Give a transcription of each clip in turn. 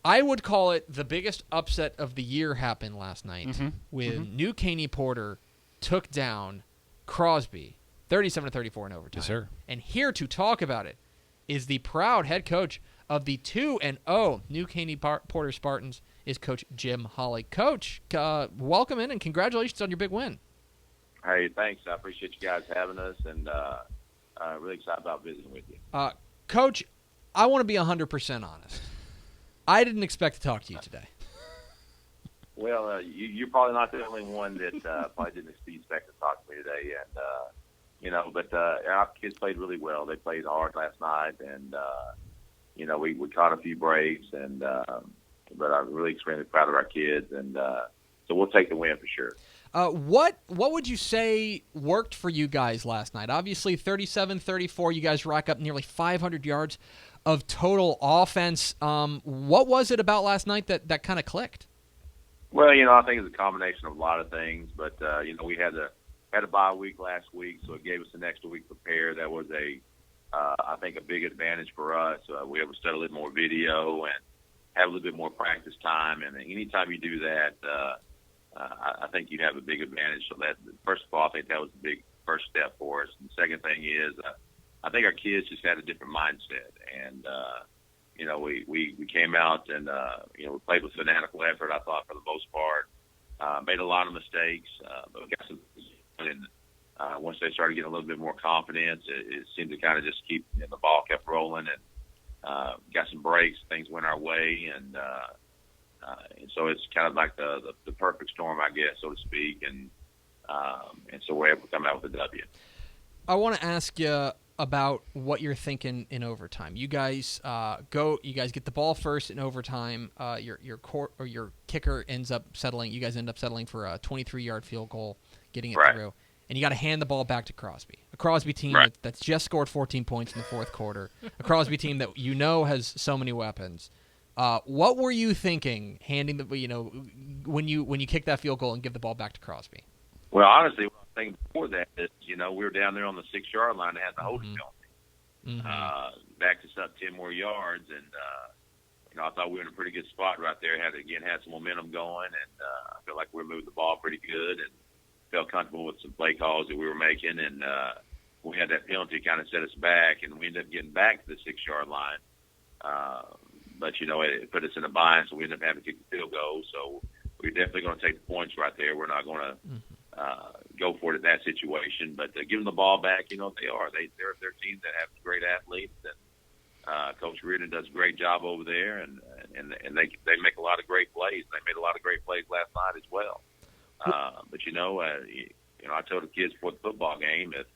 I would call it the biggest upset of the year happened last night when new Caney Porter took down Crosby 37-34 in overtime. Yes, sir. And here to talk about it is the proud head coach of the 2-0 new Caney Porter Spartans, is Coach Jim Holley. Coach, welcome in and congratulations on your big win. Hey, thanks. I appreciate you guys having us, and really excited about visiting with you. Coach, I want to be 100% honest. I didn't expect to talk to you today. Well, you're probably not the only one that probably didn't expect to talk to me today, and but our kids played really well. They played hard last night, and we caught a few breaks, and but I'm really extremely proud of our kids, and so we'll take the win for sure. What would you say worked for you guys last night? Obviously, 37-34, you guys rack up nearly 500 yards of total offense. What was it about last night that kind of clicked? Well, I think it's a combination of a lot of things, but we had a bye week last week, so it gave us an extra week to prepare. That was I think a big advantage for us. We were able to study a little more video and have a little bit more practice time, and anytime you do that, I think you have a big advantage. So that, first of all, I think that was a big first step for us. And the second thing is, I think our kids just had a different mindset, and we came out and we played with fanatical effort. I thought for the most part, made a lot of mistakes, but we got some. And once they started getting a little bit more confidence, it seemed to kind of just keep the ball kept rolling, and got some breaks. Things went our way, and so it's kind of like the perfect storm, I guess, so to speak, and so we're able to come out with a W. I want to ask you about what you're thinking in overtime. You guys You guys get the ball first in overtime. Your kicker ends up settling. You guys end up settling for a 23-yard field goal, getting it through, and you got to hand the ball back to Crosby. A Crosby team that's just scored 14 points in the fourth quarter. A Crosby team that has so many weapons. What were you thinking handing when you kick that field goal and give the ball back to Crosby? Well, honestly, what I was thinking before that is, we were down there on the 6-yard line and had the holding penalty. Backed us up 10 more yards, and I thought we were in a pretty good spot right there. Had some momentum going, and I felt like we were moving the ball pretty good, and felt comfortable with some play calls that we were making. And we had that penalty kind of set us back, and we ended up getting back to the 6-yard line. But it put us in a bind, so we ended up having to kick the field goal. So we're definitely going to take the points right there. We're not going to go for it in that situation. But giving the ball back, they're teams that have great athletes, and Coach Reardon does a great job over there, and they make a lot of great plays. They made a lot of great plays last night as well. But I told the kids before the football game that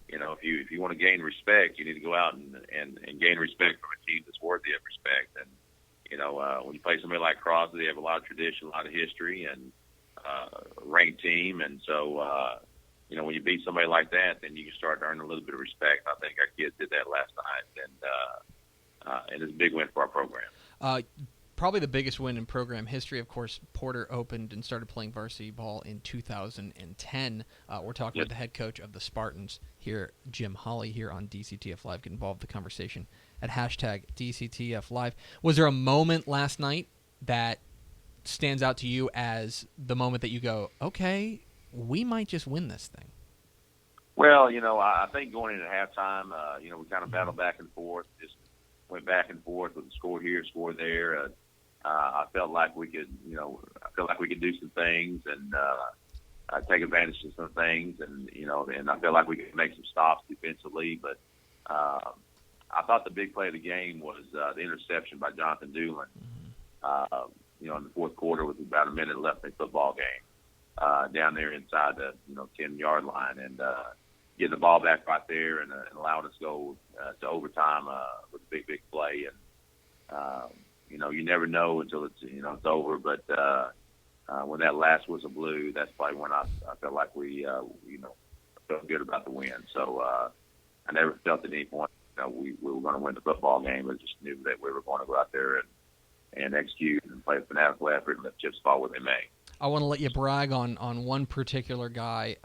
if you want to gain respect, you need to go out and gain respect from a team that's worthy of respect. And when you play somebody like Crosby, they have a lot of tradition, a lot of history, and a ranked team. And so when you beat somebody like that, then you can start to earn a little bit of respect. I think our kids did that last night, and it's a big win for our program. Probably the biggest win in program history. Of course, Porter opened and started playing varsity ball in 2010. We're talking with the head coach of the Spartans here, Jim Holley, here on DCTF Live. Get involved in the conversation at hashtag DCTF Live. Was there a moment last night that stands out to you as the moment that you go, okay, we might just win this thing? Well, I think going into halftime, we kind of battled back and forth, just went back and forth with the score here, score there. I felt like we could, do some things and take advantage of some things, and and I felt like we could make some stops defensively. But I thought the big play of the game was the interception by Jonathan Doolin. In the fourth quarter with about a minute left in the football game, down there inside the 10-yard line, and getting the ball back right there and allowing us to go to overtime with a big play. And you never know until it's over. But when that last whistle blew, that's probably when I felt like we felt good about the win. So I never felt at any point we were going to win the football game. I just knew that we were going to go out there and execute and play a fanatical effort and let chips fall where they may. I want to let you brag on one particular guy.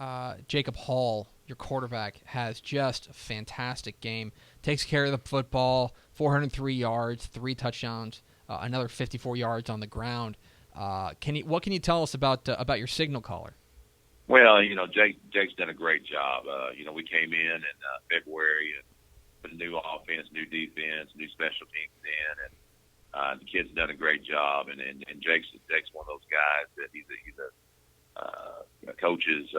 Jacob Hall, your quarterback, has just a fantastic game. Takes care of the football, 403 yards, 3 touchdowns. another 54 yards on the ground. What can you tell us about your signal caller? Well, Jake's done a great job. We came in February and put a new offense, new defense, new special teams in, and the kid's done a great job. And Jake's one of those guys that he's a coach's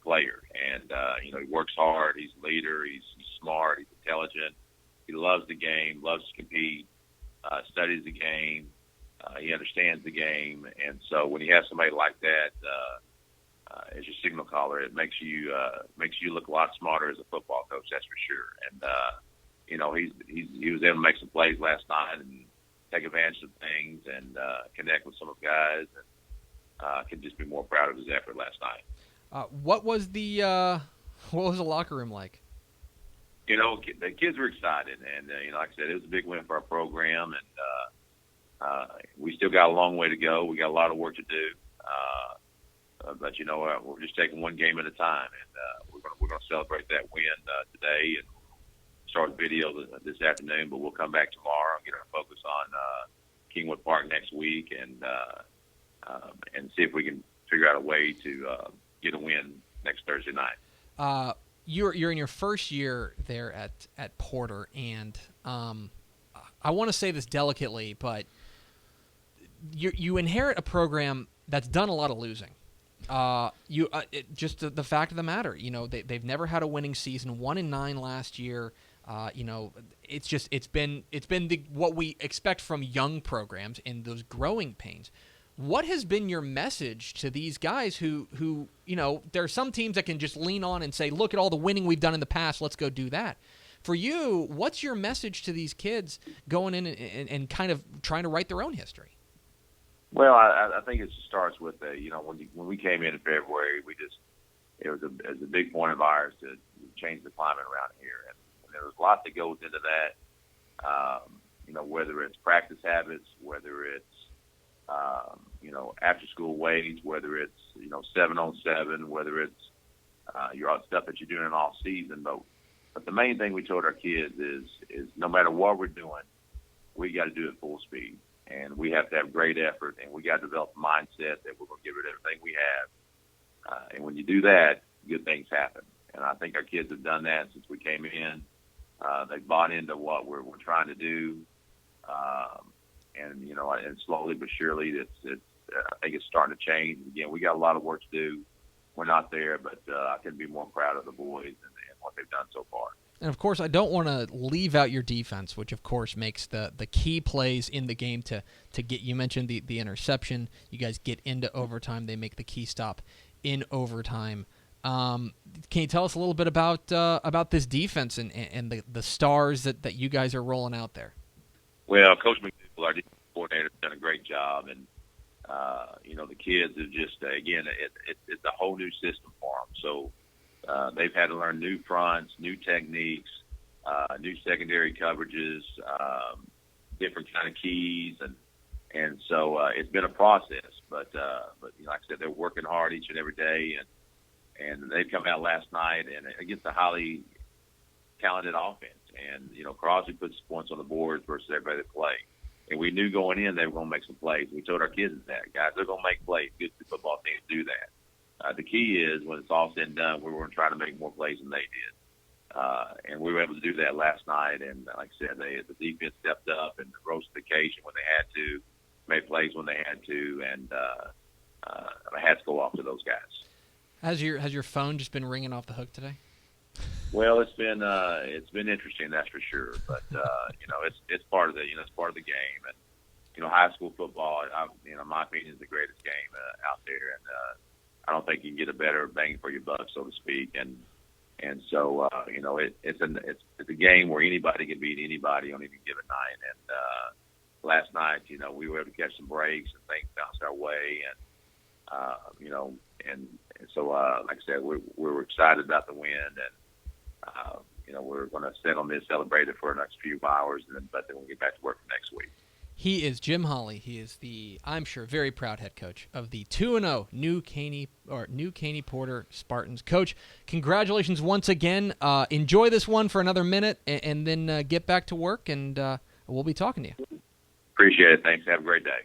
player, and he works hard. He's a leader. He's smart. He's intelligent. He loves the game, loves to compete, studies the game. He understands the game, and so when you have somebody like that as your signal caller, it makes you look a lot smarter as a football coach. That's for sure. And he was able to make some plays last night and take advantage of things and connect with some of the guys, and can just be more proud of his effort last night. What was the locker room like? The kids were excited, and like I said, it was a big win for our program, and we still got a long way to go. We got a lot of work to do, but we're just taking one game at a time, and we're going to celebrate that win today and start the video this afternoon. But we'll come back tomorrow and get our focus on Kingwood Park next week, and see if we can figure out a way to get a win next Thursday night. You're in your first year there at Porter, and I want to say this delicately, but you inherit a program that's done a lot of losing. Just the fact of the matter, they've never had a winning season. 1-9 last year. It's been what we expect from young programs in those growing pains. What has been your message to these guys who there are some teams that can just lean on and say, look at all the winning we've done in the past, let's go do that. For you, what's your message to these kids going in and kind of trying to write their own history? Well, I think it starts with, when we came in February, it was a big point of ours to change the climate around here. And there was a lot that goes into that, whether it's practice habits, whether it's after school ways, whether it's 7-on-7, whether it's your stuff that you're doing in off season. But the main thing we told our kids is no matter what we're doing, we got to do it full speed, and we have to have great effort, and we got to develop a mindset that we're going to give it everything we have. And when you do that, good things happen. And I think our kids have done that since we came in. They've bought into what we're trying to do. And slowly but surely, I think it's starting to change. Again, we got a lot of work to do. We're not there, but I couldn't be more proud of the boys and what they've done so far. And, of course, I don't want to leave out your defense, which, of course, makes the key plays in the game to get – you mentioned the interception. You guys get into overtime. They make the key stop in overtime. Can you tell us a little bit about this defense and the stars that you guys are rolling out there? Well, Coach McDougal, our defense coordinator, has done a great job, and the kids have just again, it's a whole new system for them. So they've had to learn new fronts, new techniques, new secondary coverages, different kind of keys, and so it's been a process. But like I said, they're working hard each and every day, and they've come out last night and against a highly talented offense. And, Crosby puts points on the board versus everybody that play. And we knew going in they were going to make some plays. We told our kids that, guys, they're going to make plays. Good football teams do that. The key is when it's all said and done, we were going to try to make more plays than they did. And we were able to do that last night. And like I said, the defense stepped up and rose to the occasion when they had to, made plays when they had to, and my hats go off to those guys. Has your phone just been ringing off the hook today? Well, it's been interesting, that's for sure. But it's part of it's part of the game, and high school football, in my opinion, is the greatest game out there, and I don't think you can get a better bang for your buck, so to speak. And so it's a game where anybody can beat anybody on any given night. And last night, we were able to catch some breaks and things bounced our way, and so like I said, we're excited about the win, and we're going to sit on this, celebrate it for the next few hours, but then we'll get back to work next week. He is Jim Holley. He is the, I'm sure, very proud head coach of the 2-0 new Caney Porter Spartans. Coach, congratulations once again. Enjoy this one for another minute, and then get back to work, and we'll be talking to you. Appreciate it. Thanks. Have a great day.